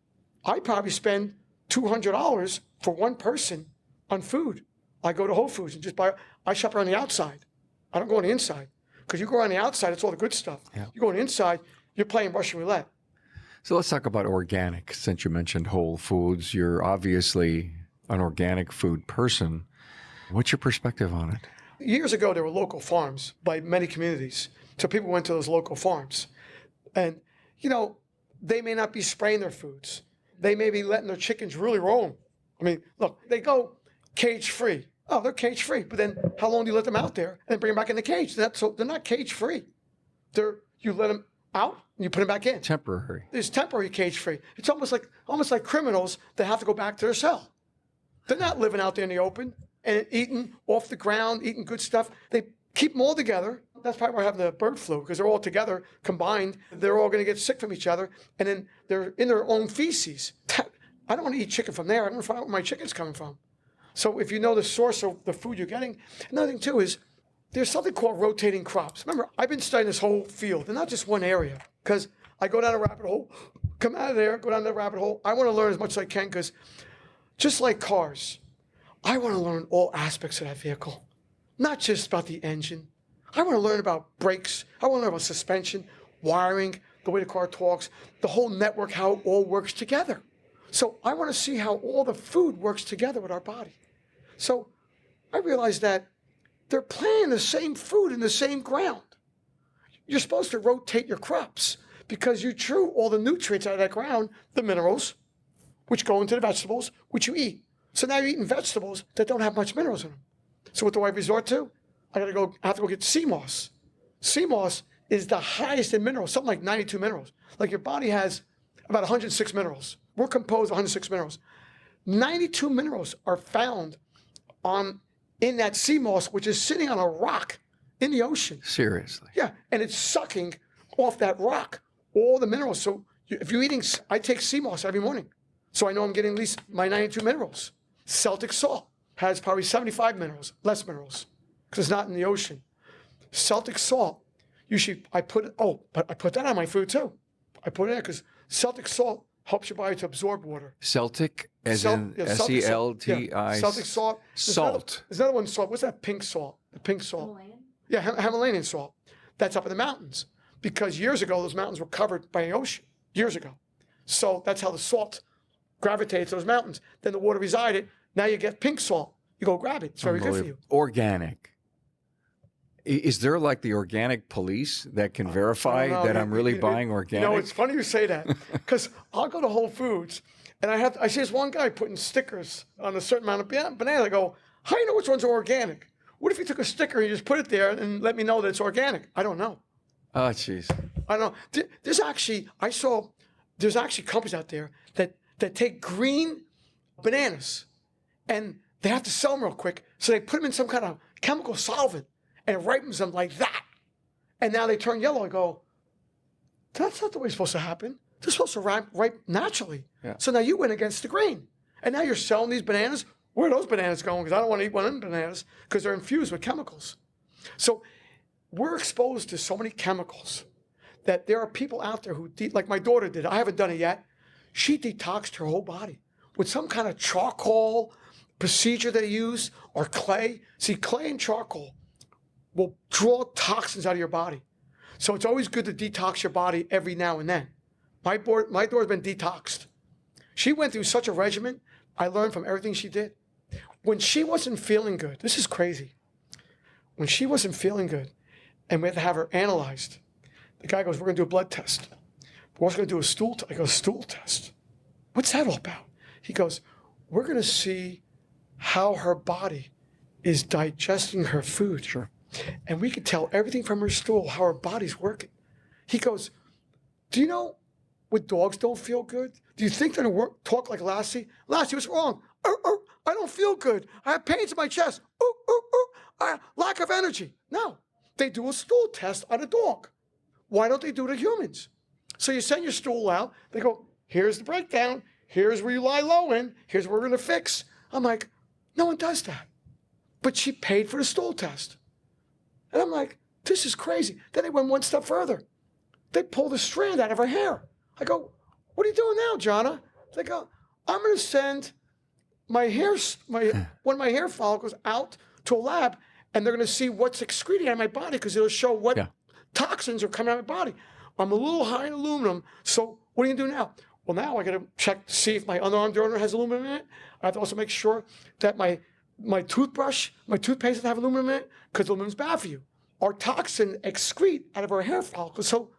I probably spend $200 for one person on food. I go to Whole Foods and just buy. I shop around the outside. I don't go on the inside. Because you go on the outside, it's all the good stuff. Yeah. You go on the inside, you're playing Russian roulette. So let's talk about organic. Since you mentioned Whole Foods, you're obviously an organic food person. What's your perspective on it? Years ago, there were local farms by many communities. So people went to those local farms. And, you know, they may not be spraying their foods. They may be letting their chickens really roam. I mean, look, they go cage-free. Oh, they're cage-free. But then how long do you let them out there and then bring them back in the cage? So they're not cage-free. You let them out and you put them back in. Temporary. It's temporary cage-free. It's almost like criminals that have to go back to their cell. They're not living out there in the open and eating off the ground, eating good stuff. They keep them all together. That's probably why we're having the bird flu, because they're all together, combined. They're all going to get sick from each other, and then they're in their own feces. I don't want to eat chicken from there. I don't know where my chicken's coming from. So if you know the source of the food you're getting, another thing too is there's something called rotating crops. Remember, I've been studying this whole field, and not just one area, because I go down a rabbit hole, come out of there, go down the rabbit hole. I want to learn as much as I can, because just like cars, I want to learn all aspects of that vehicle, not just about the engine. I want to learn about brakes. I want to learn about suspension, wiring, the way the car talks, the whole network, how it all works together. So I want to see how all the food works together with our body. So I realized that they're planting the same food in the same ground. You're supposed to rotate your crops because you chew all the nutrients out of that ground, the minerals, which go into the vegetables, which you eat. So now you're eating vegetables that don't have much minerals in them. So what do I resort to? I have to go get sea moss. Sea moss is the highest in minerals, something like 92 minerals. Like your body has about 106 minerals. We're composed of 106 minerals. 92 minerals are found in that sea moss, which is sitting on a rock in the ocean. Seriously. Yeah, and it's sucking off that rock all the minerals. So if you're eating, I take sea moss every morning. So I know I'm getting at least my 92 minerals. Celtic salt has probably 75 minerals, less minerals, because it's not in the ocean. Celtic salt, I put that on my food too. I put it in because Celtic salt helps your body to absorb water. Celtic, as in S-E-L-T-I. Yeah, Celtic salt. Salt. There's another one, salt. What's that pink salt? The pink salt. Himalayan? Yeah, Himalayan salt. That's up in the mountains. Because years ago, those mountains were covered by the ocean. Years ago. So that's how the salt gravitates to those mountains. Then the water resided. Now you get pink salt. You go grab it. It's very good for you. Organic. Is there like the organic police that can verify that I'm really buying organic? You know, it's funny you say that because I'll go to Whole Foods and I see this one guy putting stickers on a certain amount of bananas. I go, how do you know which ones are organic? What if you took a sticker and you just put it there and let me know that it's organic? I don't know. Oh, jeez. I don't know. There's actually companies out there that take green bananas and they have to sell them real quick. So they put them in some kind of chemical solvent and it ripens them like that. And now they turn yellow. I go, that's not the way it's supposed to happen. They're supposed to ripe naturally. Yeah. So now you went against the grain. And now you're selling these bananas. Where are those bananas going? Because I don't want to eat one of them bananas because they're infused with chemicals. So we're exposed to so many chemicals that there are people out there who, like my daughter did. I haven't done it yet. She detoxed her whole body with some kind of charcoal procedure they use or clay. See, clay and charcoal will draw toxins out of your body. So it's always good to detox your body every now and then. My daughter's been detoxed. She went through such a regimen. I learned from everything she did. When she wasn't feeling good, this is crazy. When she wasn't feeling good and we had to have her analyzed, the guy goes, we're going to do a blood test. We're also going to do a stool test. I go, stool test? What's that all about? He goes, we're going to see how her body is digesting her food. Sure. And we can tell everything from her stool, how her body's working. He goes, do you know when dogs don't feel good? Do you think they're going to talk like Lassie? Lassie, what's wrong? I don't feel good. I have pains in my chest. Lack of energy. No, they do a stool test on a dog. Why don't they do it to humans? So you send your stool out. They go, here's the breakdown. Here's where you lie low in. Here's what we're going to fix. I'm like, no one does that. But she paid for the stool test. And I'm like, this is crazy. Then they went one step further. They pulled a strand out of her hair. I go, what are you doing now, Jonna? They go, I'm going to send my hair's when my hair follicles out to a lab, and they're going to see what's excreting out of my body because it'll show what Yeah. toxins are coming out of my body. I'm a little high in aluminum, so what are you going to do now? Well, now I got to check to see if my underarm deodorant has aluminum in it. I have to also make sure that my toothbrush, my toothpaste doesn't have aluminum in it because aluminum's bad for you. Our toxin excrete out of our hair follicles. So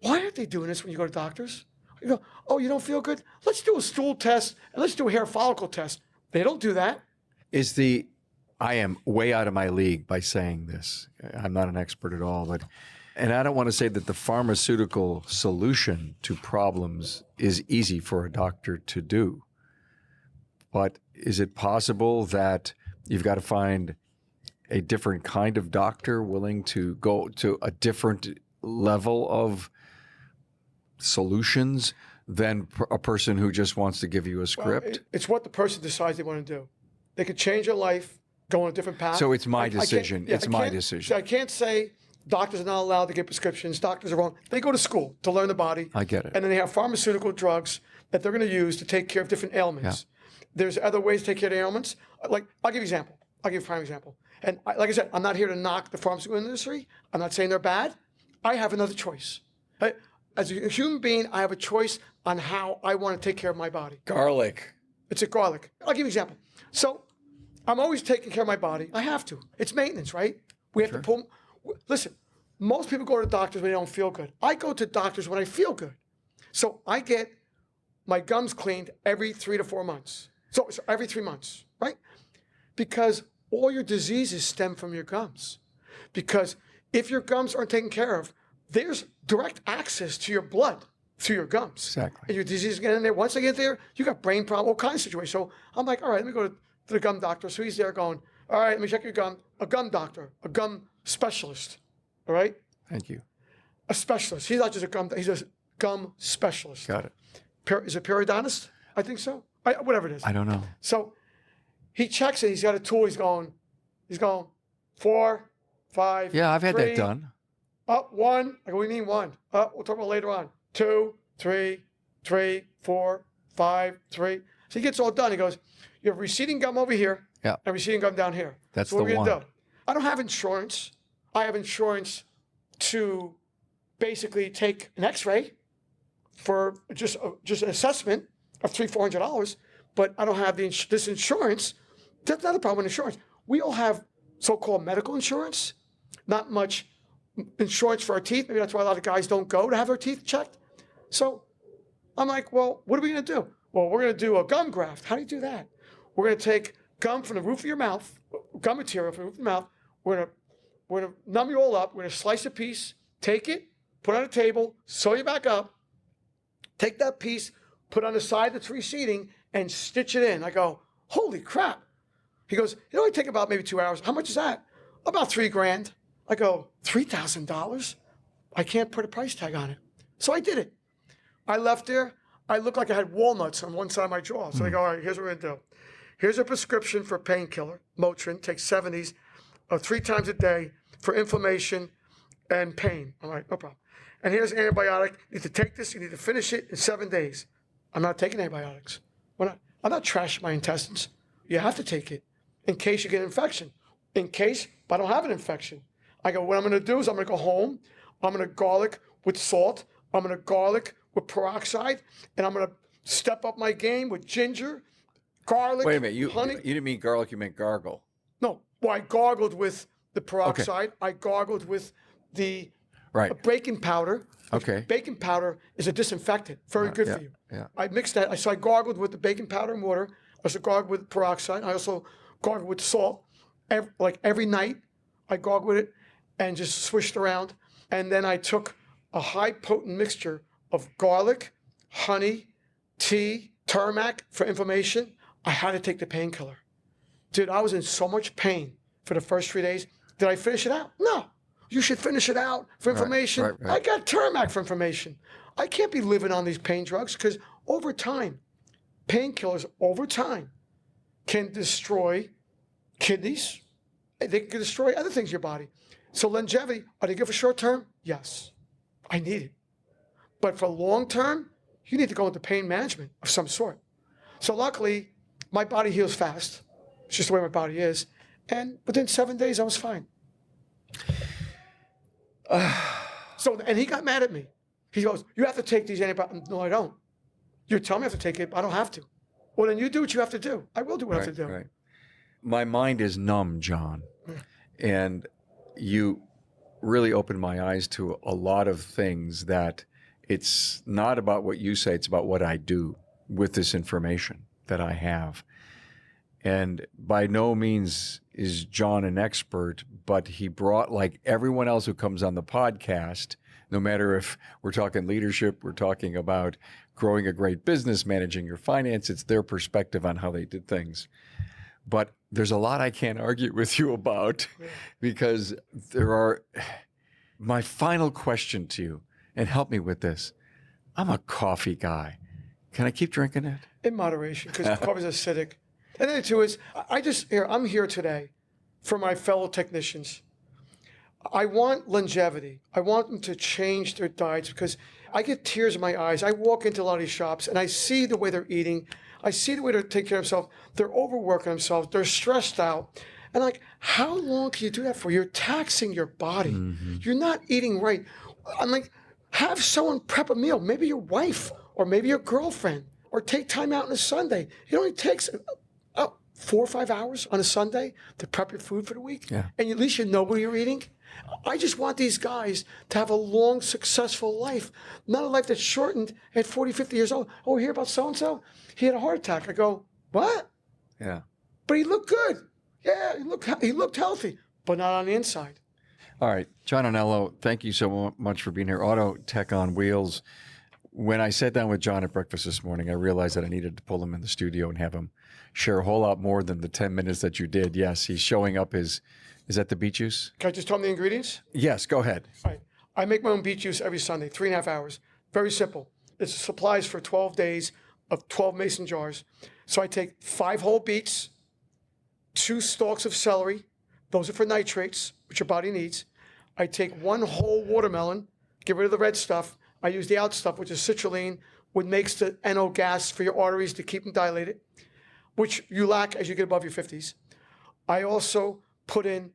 why aren't they doing this when you go to doctors? You go, oh, you don't feel good? Let's do a stool test and let's do a hair follicle test. They don't do that. I am way out of my league by saying this. I'm not an expert at all, and I don't want to say that the pharmaceutical solution to problems is easy for a doctor to do. But is it possible that you've got to find a different kind of doctor willing to go to a different level of solutions than a person who just wants to give you a script? Well, it's what the person decides they want to do. They could change their life, go on a different path. So it's my decision. It's my decision. I can't say doctors are not allowed to get prescriptions. Doctors are wrong. They go to school to learn the body. I get it. And then they have pharmaceutical drugs that they're going to use to take care of different ailments. There's other ways to take care of the ailments. Like, I'll give you an example. I'll give you a prime example. And like I said, I'm not here to knock the pharmaceutical industry. I'm not saying they're bad. I have another choice. As a human being, I have a choice on how I want to take care of my body. Garlic. It's a garlic. I'll give you an example. So I'm always taking care of my body. I have to. It's maintenance, right? We have to pull. Listen, most people go to the doctors when they don't feel good. I go to doctors when I feel good. So I get my gums cleaned every 3 to 4 months. So every 3 months, right? Because all your diseases stem from your gums. Because if your gums aren't taken care of, there's direct access to your blood through your gums. Exactly. And your disease get in there. Once they get there, you got brain problems, all kinds of situations. So I'm like, all right, let me go to the gum doctor. So he's there going, all right, let me check your gum. A gum doctor, a gum specialist, all right? Thank you. A specialist. He's not just a gum, he's a gum specialist. Got it. Is it periodontist? I think so. Whatever it is. I don't know. So he checks it. He's got a tool. He's going 4, 5. Yeah, I've had 3, that done. Up 1. I go, what do you mean 1? We'll talk about later on. 2, 3, 4, 5, 3. So he gets all done. He goes, you have receding gum over here and receding gum down here. That's so what the are we gonna one. do? I don't have insurance. I have insurance to basically take an X-ray for just an assessment of $300-400, but I don't have this insurance. That's not the problem with insurance. We all have so-called medical insurance, not much insurance for our teeth. Maybe that's why a lot of guys don't go to have their teeth checked. So I'm like, well, what are we going to do? Well, we're going to do a gum graft. How do you do that? We're going to take gum from the roof of your mouth, gum material from the roof of your mouth. We're going to numb you all up. We're going to slice a piece, take it, put it on a table, sew you back up, take that piece, put it on the side that's receding, and stitch it in. I go, holy crap. He goes, it only take about maybe 2 hours. How much is that? About $3,000. I go, $3,000? I can't put a price tag on it. So I did it. I left there. I looked like I had walnuts on one side of my jaw. So I go, all right, here's what we're going to do. Here's a prescription for painkiller, Motrin, take 70s 3 times a day for inflammation and pain. I'm like, no problem. And here's an antibiotic. You need to take this. You need to finish it in 7 days. I'm not taking antibiotics. I'm not trashing my intestines. You have to take it in case you get an infection. In case I don't have an infection. I go, what I'm going to do is I'm going to go home. I'm going to garlic with salt. I'm going to garlic with peroxide. And I'm going to step up my game with ginger, garlic, Wait a minute. honey. You didn't mean garlic. You meant gargle. No. Well, I gargled with the peroxide. Okay. I gargled with the baking powder. Okay. Baking powder is a disinfectant. Very good for you. Yeah. I mixed that. So I gargled with the baking powder and water. I also gargled with peroxide. I also gargled with salt. Every night, I gargled with it and just swished around. And then I took a high potent mixture of garlic, honey, tea, turmeric for inflammation. I had to take the painkiller. Dude, I was in so much pain for the first 3 days. Did I finish it out? No. You should finish it out for inflammation. Right. I got turmeric for inflammation. I can't be living on these pain drugs because over time, painkillers over time can destroy kidneys. They can destroy other things in your body. So longevity, are they good for short term? Yes. I need it. But for long term, you need to go into pain management of some sort. So luckily, My body heals fast. It's just the way my body is. And within 7 days, I was fine. And he got mad at me. He goes, you have to take these antibiotics. No, I don't. You're telling me I have to take it, but I don't have to. Well, then you do what you have to do. I will do what I have to do. Right. My mind is numb, John. And you really opened my eyes to a lot of things that it's not about what you say, it's about what I do with this information that I have. And by no means is John an expert, but he brought, like everyone else who comes on the podcast, no matter if we're talking leadership, we're talking about growing a great business, managing your finance, it's their perspective on how they did things. But there's a lot I can't argue with you about because there are, my final question to you, and help me with this. I'm a coffee guy. Can I keep drinking it? In moderation, because coffee is acidic. And then the two is, I'm here today for my fellow technicians. I want longevity. I want them to change their diets because I get tears in my eyes. I walk into a lot of these shops and I see the way they're eating. I see the way they're taking care of themselves. They're overworking themselves. They're stressed out. And like, how long can you do that for? You're taxing your body. Mm-hmm. You're not eating right. I'm like, have someone prep a meal. Maybe your wife or maybe your girlfriend, or take time out on a Sunday. It only takes 4 or 5 hours on a Sunday to prep your food for the week. Yeah. And at least you know what you're eating. I just want these guys to have a long, successful life, not a life that's shortened at 40, 50 years old. Oh, hear about so-and-so? He had a heart attack. I go, what? Yeah. But he looked good. Yeah, he looked healthy, but not on the inside. All right. John Anello, thank you so much for being here. Auto Tech on Wheels. When I sat down with John at breakfast this morning, I realized that I needed to pull him in the studio and have him share a whole lot more than the 10 minutes that you did. Yes, he's showing up is that the beet juice? Can I just tell him the ingredients? Yes, go ahead. All right. I make my own beet juice every Sunday, 3.5 hours. Very simple. It's supplies for 12 days of 12 mason jars. So I take 5 whole beets, 2 stalks of celery. Those are for nitrates, which your body needs. I take 1 whole watermelon, get rid of the red stuff. I use the out stuff, which is citrulline, which makes the NO gas for your arteries to keep them dilated, which you lack as you get above your 50s. I also put in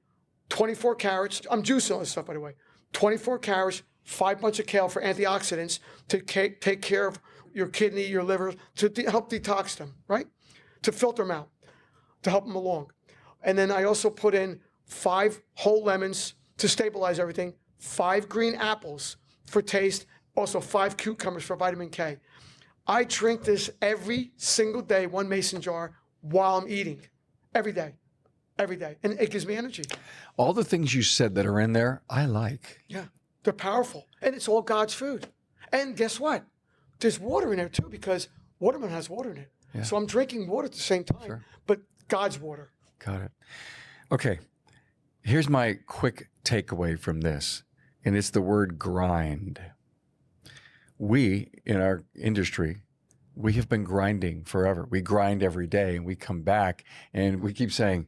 24 carrots. I'm juicing all this stuff, by the way. 24 carrots, 5 bunches of kale for antioxidants to take care of your kidney, your liver, to help detox them, right? To filter them out, to help them along. And then I also put in 5 whole lemons to stabilize everything, 5 green apples for taste, also 5 cucumbers for vitamin K. I drink this every single day, 1 mason jar, while I'm eating, every day. And it gives me energy. All the things you said that are in there, I like. Yeah, they're powerful. And it's all God's food. And guess what? There's water in there too, because watermelon has water in it. Yeah. So I'm drinking water at the same time, but God's water. Got it. Okay, here's my quick takeaway from this, and it's the word grind. We, in our industry, we have been grinding forever. We grind every day, and we come back, and we keep saying,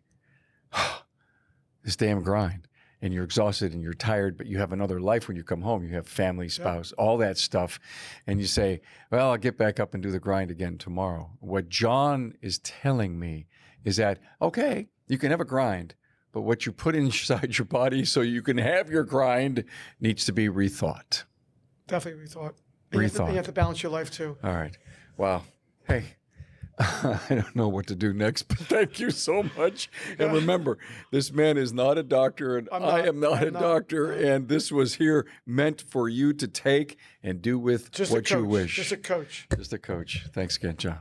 this damn grind. And you're exhausted and you're tired, but you have another life when you come home. You have family, spouse, all that stuff. And you say, well, I'll get back up and do the grind again tomorrow. What John is telling me is that, okay, you can have a grind, but what you put inside your body so you can have your grind needs to be rethought. Definitely rethought. And you have to balance your life too. All right. Wow. Hey, I don't know what to do next, but thank you so much. And remember, this man is not a doctor, and I am not a doctor, and this was here meant for you to take and do with what you wish. Just a coach. Just a coach. Thanks again, John.